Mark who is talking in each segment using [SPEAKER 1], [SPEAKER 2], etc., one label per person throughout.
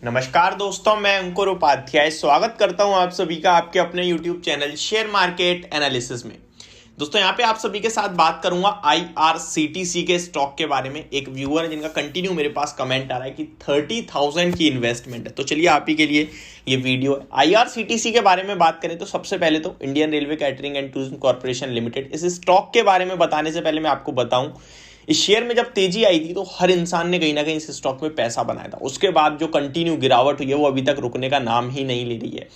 [SPEAKER 1] नमस्कार दोस्तों, मैं अंकुर उपाध्याय स्वागत करता हूं आप सभी का आपके अपने YouTube channel share market analysis में। दोस्तों यहाँ पे आप सभी के साथ बात करूंगा IRCTC के स्टॉक के बारे में। एक व्यूअर है जिनका कंटिन्यू मेरे पास कमेंट आ रहा है कि 30,000 की इन्वेस्टमेंट है, तो चलिए आप ही के लिए ये वीडियो है। IRCTC के बारे में बात करें तो सबसे पहले तो Indian railway catering and tourism corporation limited, इस स्टॉक के बारे में बताने से पहले मैं आपको बताऊं, इस शेयर में जब तेजी आई थी तो हर इंसान ने कहीं ना कहीं इस स्टॉक में पैसा बनाया था। उसके बाद जो कंटिन्यू गिरावट हुई है वो अभी तक रुकने का नाम ही नहीं ले रही है।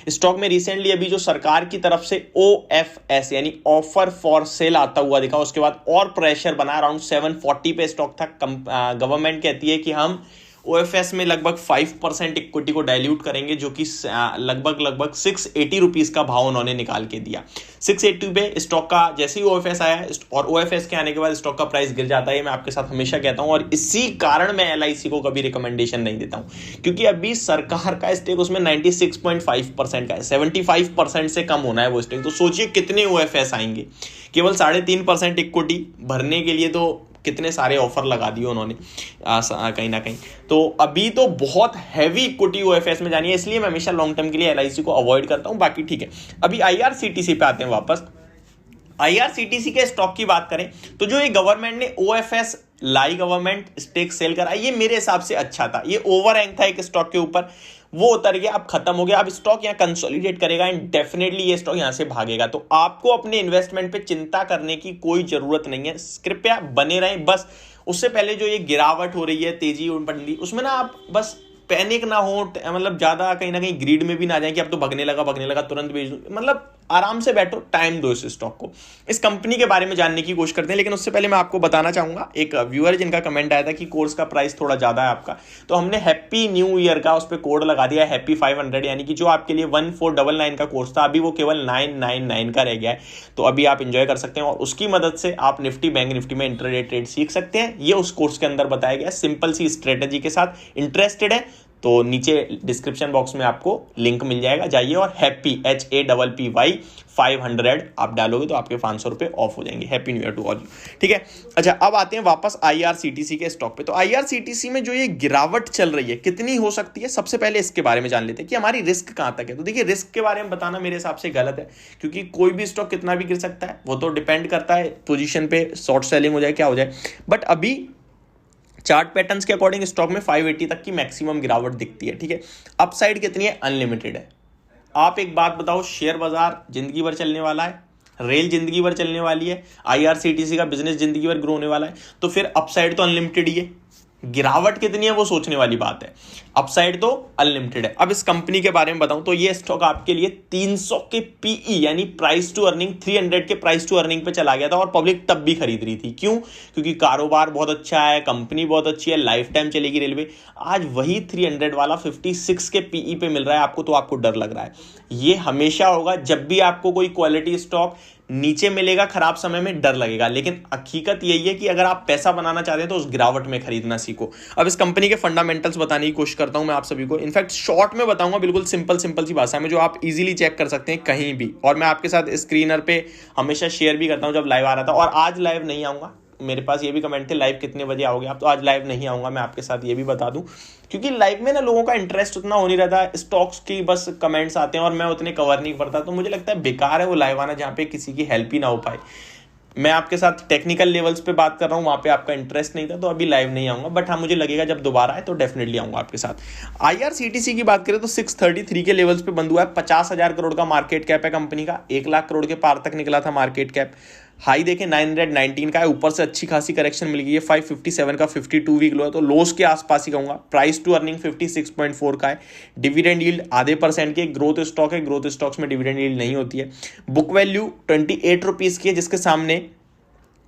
[SPEAKER 1] स्टॉक में रिसेंटली अभी जो सरकार की तरफ से OFS यानी ऑफर फॉर सेल आता हुआ दिखा, उसके बाद और प्रेशर बना। अराउंड 740 पे स्टॉक था। गवर्नमेंट कहती है कि हम OFS में लगभग 5% इक्विटी को डाइल्यूट करेंगे, जो कि लगभग 680 रुपीज का भाव उन्होंने निकाल के दिया। 680 पे स्टॉक का जैसे ही OFS आया और OFS के आने के बाद स्टॉक का प्राइस गिर जाता है, मैं आपके साथ हमेशा कहता हूं। और इसी कारण मैं LIC को कभी रिकमेंडेशन नहीं देता हूं, क्योंकि अभी सरकार का स्टेक उसमें 96.5% का है। 75% से कम होना है वो स्टेक। तो सोचिए कितने OFS आएंगे। केवल 3.5% इक्विटी भरने के लिए तो कितने सारे ऑफर लगा दिए उन्होंने कहीं ना कहीं। तो अभी तो बहुत हैवी इक्विटी OFS में जानी है, इसलिए मैं हमेशा लॉन्ग टर्म के लिए LIC को अवॉइड करता हूं। बाकी ठीक है, अभी IRCTC पे आते हैं वापस। IRCTC के स्टॉक की बात करें तो जो ये गवर्नमेंट ने OFS लाई गवर्नमेंट स्टेक सेल करा, ये मेरे हिसाब से अच्छा था। ये ओवर हैंग था एक स्टॉक के ऊपर, वो उतर गया, अब खत्म हो गया। अब स्टॉक यहाँ कंसोलिडेट करेगा एंड डेफिनेटली ये स्टॉक यहाँ से भागेगा। तो आपको अपने इन्वेस्टमेंट पे चिंता करने की कोई जरूरत नहीं है, कृपया बने रहें बस। उससे पहले जो ये गिरावट हो रही है, तेजी बढ़ी, उसमें ना आप बस पैनिक ना हो, मतलब ज्यादा कहीं ना कहीं ग्रीड में भी ना जाए कि अब तो भगने लगा तुरंत बेच दूं। मतलब आराम से बैठो, टाइम दो इस स्टॉक को। इस कंपनी के बारे में जानने की कोशिश करते हैं, लेकिन उससे पहले मैं आपको बताना चाहूंगा, एक व्यूअर जिनका कमेंट आया था कि कोर्स का प्राइस थोड़ा ज्यादा है आपका, तो हमने हैप्पी न्यू ईयर का उस पर कोड लगा दिया है हैप्पी 500, यानी कि जो आपके लिए 1499 का कोर्स था अभी वो केवल 999 का रह गया है। तो अभी आप इंजॉय कर सकते हैं और उसकी मदद से आप निफ्टी बैंक निफ्टी में इंट्राडे ट्रेड सीख सकते हैं। ये उस कोर्स के अंदर बताया गया सिंपल सी स्ट्रेटेजी के साथ। इंटरेस्टेड है तो नीचे डिस्क्रिप्शन बॉक्स में आपको लिंक मिल जाएगा, जाइए और हैप्पी HAPPY 500 आप डालोगे तो आपके 500 रुपए ऑफ हो जाएंगे। Happy new year to all you. ठीक है, अच्छा अब आते हैं वापस IRCTC के स्टॉक पे। तो IRCTC में जो ये गिरावट चल रही है कितनी हो सकती है, सबसे पहले इसके बारे में जान लेते हैं कि हमारी रिस्क कहां तक है। तो देखिए, रिस्क के बारे में बताना मेरे हिसाब से गलत है, क्योंकि कोई भी स्टॉक कितना भी गिर सकता है, वो तो डिपेंड करता है पोजीशन पे, शॉर्ट सेलिंग हो जाए क्या हो जाए। बट अभी चार्ट पैटर्न्स के अकॉर्डिंग स्टॉक में 580 तक की मैक्सिमम गिरावट दिखती है। ठीक है, अपसाइड कितनी है, अनलिमिटेड है। आप एक बात बताओ, शेयर बाजार जिंदगी भर चलने वाला है, रेल जिंदगी भर चलने वाली है, IRCTC का बिजनेस जिंदगी भर ग्रो होने वाला है, तो फिर अपसाइड तो अनलिमिटेड ही है। गिरावट कितनी है वो सोचने वाली बात है, अपसाइड तो अनलिमिटेड है। अब इस कंपनी के बारे में बताऊं तो ये स्टॉक आपके लिए 300 के PE यानी प्राइस टू अर्निंग, 300 के प्राइस टू अर्निंग पे चला गया था और पब्लिक तब भी खरीद रही थी। क्यों? क्योंकि कारोबार बहुत अच्छा है, कंपनी बहुत अच्छी है, लाइफ टाइम चलेगी रेलवे। आज वही 300 वाला 56 के PE पे मिल रहा है आपको, तो आपको डर लग रहा है। ये हमेशा होगा, जब भी आपको कोई क्वालिटी स्टॉक नीचे मिलेगा खराब समय में डर लगेगा, लेकिन हकीकत यही है कि अगर आप पैसा बनाना चाहते हैं तो उस गिरावट में खरीदना सीखो। अब इस कंपनी के फंडामेंटल्स बताने की कोशिश करता हूं मैं आप सभी को। इनफैक्ट शॉर्ट में बताऊंगा, बिल्कुल सिंपल सी भाषा में, जो आप इजीली चेक कर सकते हैं कहीं भी। और मैं आपके साथ स्क्रीनर पे हमेशा शेयर भी करता हूं जब लाइव आ रहा था, और आज लाइव नहीं आऊंगा। मेरे पास ये भी कमेंट थे लाइव कितने बजे आओगे आप, तो आज लाइव नहीं आऊंगा, मैं आपके साथ ये भी बता दूं, क्योंकि लाइव में ना लोगों का इंटरेस्ट उतना हो नहीं रहता है। स्टॉक्स की बस कमेंट्स आते हैं और मैं उतने कवर नहीं करता, तो मुझे लगता है बेकार है वो लाइव आना जहाँ पे किसी की हेल्प ही ना हो पाए। मैं आपके साथ टेक्निकल लेवल्स पे बात कर रहा हूँ, वहाँ पे आपका इंटरेस्ट नहीं था, तो अभी लाइव नहीं आऊंगा। बट हाँ, मुझे लगेगा जब दोबारा है तो डेफिनेटली आऊंगा आपके साथ। IRCTC की बात करें तो 633 के लेवल्स पे बंद हुआ है। 50,000 करोड़ का मार्केट कैप है कंपनी का, 1 लाख करोड़ के पार तक निकला था मार्केट कैप। हाई देखें 919 का है, ऊपर से अच्छी खासी करेक्शन मिल गई है। 557 का 52 वीक लो है, तो लोस के आसपास ही कहूंगा। प्राइस टू अर्निंग 56.4 का है। डिविडेंड यील्ड आधे % के, ग्रोथ स्टॉक है, ग्रोथ स्टॉक्स में डिविडेंड यील्ड नहीं होती है। बुक वैल्यू 28 रुपीज की है, जिसके सामने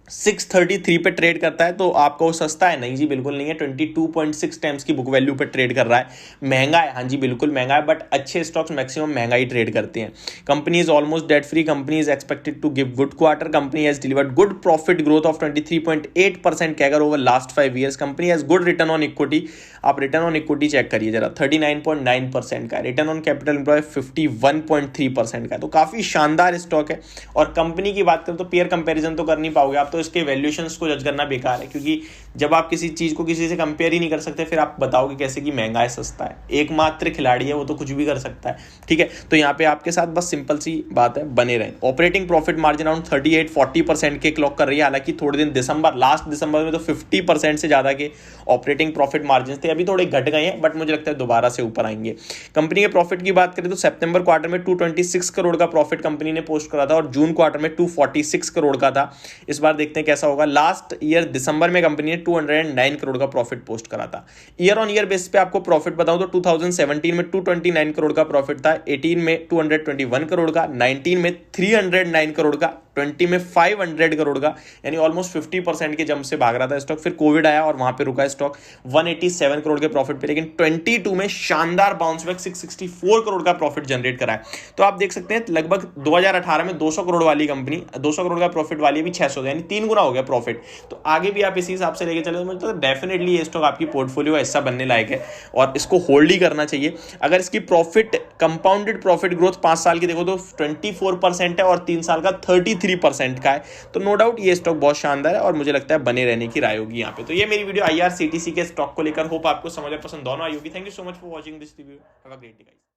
[SPEAKER 1] 633 पे ट्रेड करता है, तो आपको वो सस्ता है? नहीं जी, बिल्कुल नहीं है। 22.6 टाइम्स की बुक वैल्यू पे ट्रेड कर रहा है। महंगा है? हाँ जी, बिल्कुल महंगा है, बट अच्छे स्टॉक्स मैक्सिमम महंगा ही ट्रेड करते हैं। Company is almost debt free, company is expected to give good quarter, company has delivered good profit growth of 23.8% CAGR over last 5 years, company has good return on equity. आप return on equity check करिए जरा, 39.9% का है। Return on capital employ 51.3% का है, तो काफी शानदार स्टॉक है। और कंपनी की बात करें तो पेयर कंपैरिजन तो कर नहीं पाओगे आप, तो तो इसके वैल्यूएशंस को जज करना बेकार है, क्योंकि जब आप किसी चीज़ को किसी से कंपेयर ही नहीं कर सकते फिर आप बताओगे कैसे कि महंगा है सस्ता है। एकमात्र खिलाड़ी है वो तो कुछ भी कर सकता है, ठीक है। तो यहाँ पे आपके साथ बस सिंपल सी बात है, बने रहें। ऑपरेटिंग प्रॉफिट मार्जिन अराउंड 38-40% के क्लॉक कर रही है। हालांकि थोड़े दिन लास्ट दिसंबर में तो 50% से ज़्यादा के ऑपरेटिंग प्रॉफिट मार्जिन थे, अभी थोड़े घट गए हैं बट मुझे लगता है दोबारा से ऊपर आएंगे। कंपनी के प्रॉफिट की बात करें तो सितंबर क्वार्टर में 226 करोड़ का प्रॉफिट कंपनी ने पोस्ट करा था और जून क्वार्टर में 246 करोड़ का था। इस बार देखते हैं कैसा होगा। लास्ट ईयर दिसंबर में कंपनी ने 209 करोड़ का प्रॉफिट पोस्ट करा था। ईयर ऑन ईयर बेसिस पे आपको प्रॉफिट बताऊं तो 2017 में 229 करोड़ का प्रॉफिट था, 18 में 221 करोड़ का, 19 में 309 करोड़ का, 20 में 500 करोड़ का, यानी ऑलमोस्ट 50% के जंप से भाग रहा था स्टॉक। फिर कोविड आया और वहां पे रुका स्टॉक 187 करोड़ के प्रॉफिट पे, लेकिन 22 में शानदार बाउंस बैक 664 करोड़ का प्रॉफिट जनरेट करा है। तो आप देख सकते हैं लगभग 2018 में 200 करोड़ वाली कंपनी 200 करोड़ का प्रॉफिट वाली भी 600, यानी 3 गुना हो गया प्रॉफिट। तो आगे भी आप इसी हिसाब से लेके चले तो मुझे तो डेफिनेटली ये स्टॉक आपकी पोर्टफोलियो का हिस्सा बनने लायक है और इसको होल्ड ही करना चाहिए। अगर इसकी प्रॉफिट कंपाउंडेड प्रॉफिट ग्रोथ 5 साल की देखो तो 24% है और 3 साल का 33% का है। तो नो डाउट ये स्टॉक बहुत शानदार है और मुझे लगता है बने रहने की राय होगी यहाँ पे। तो ये मेरी वीडियो IRCTC के स्टॉक को लेकर, होप आपको समझ पसंद दोनों आई होगी। Thank you so much for watching this review. Have a great day guys.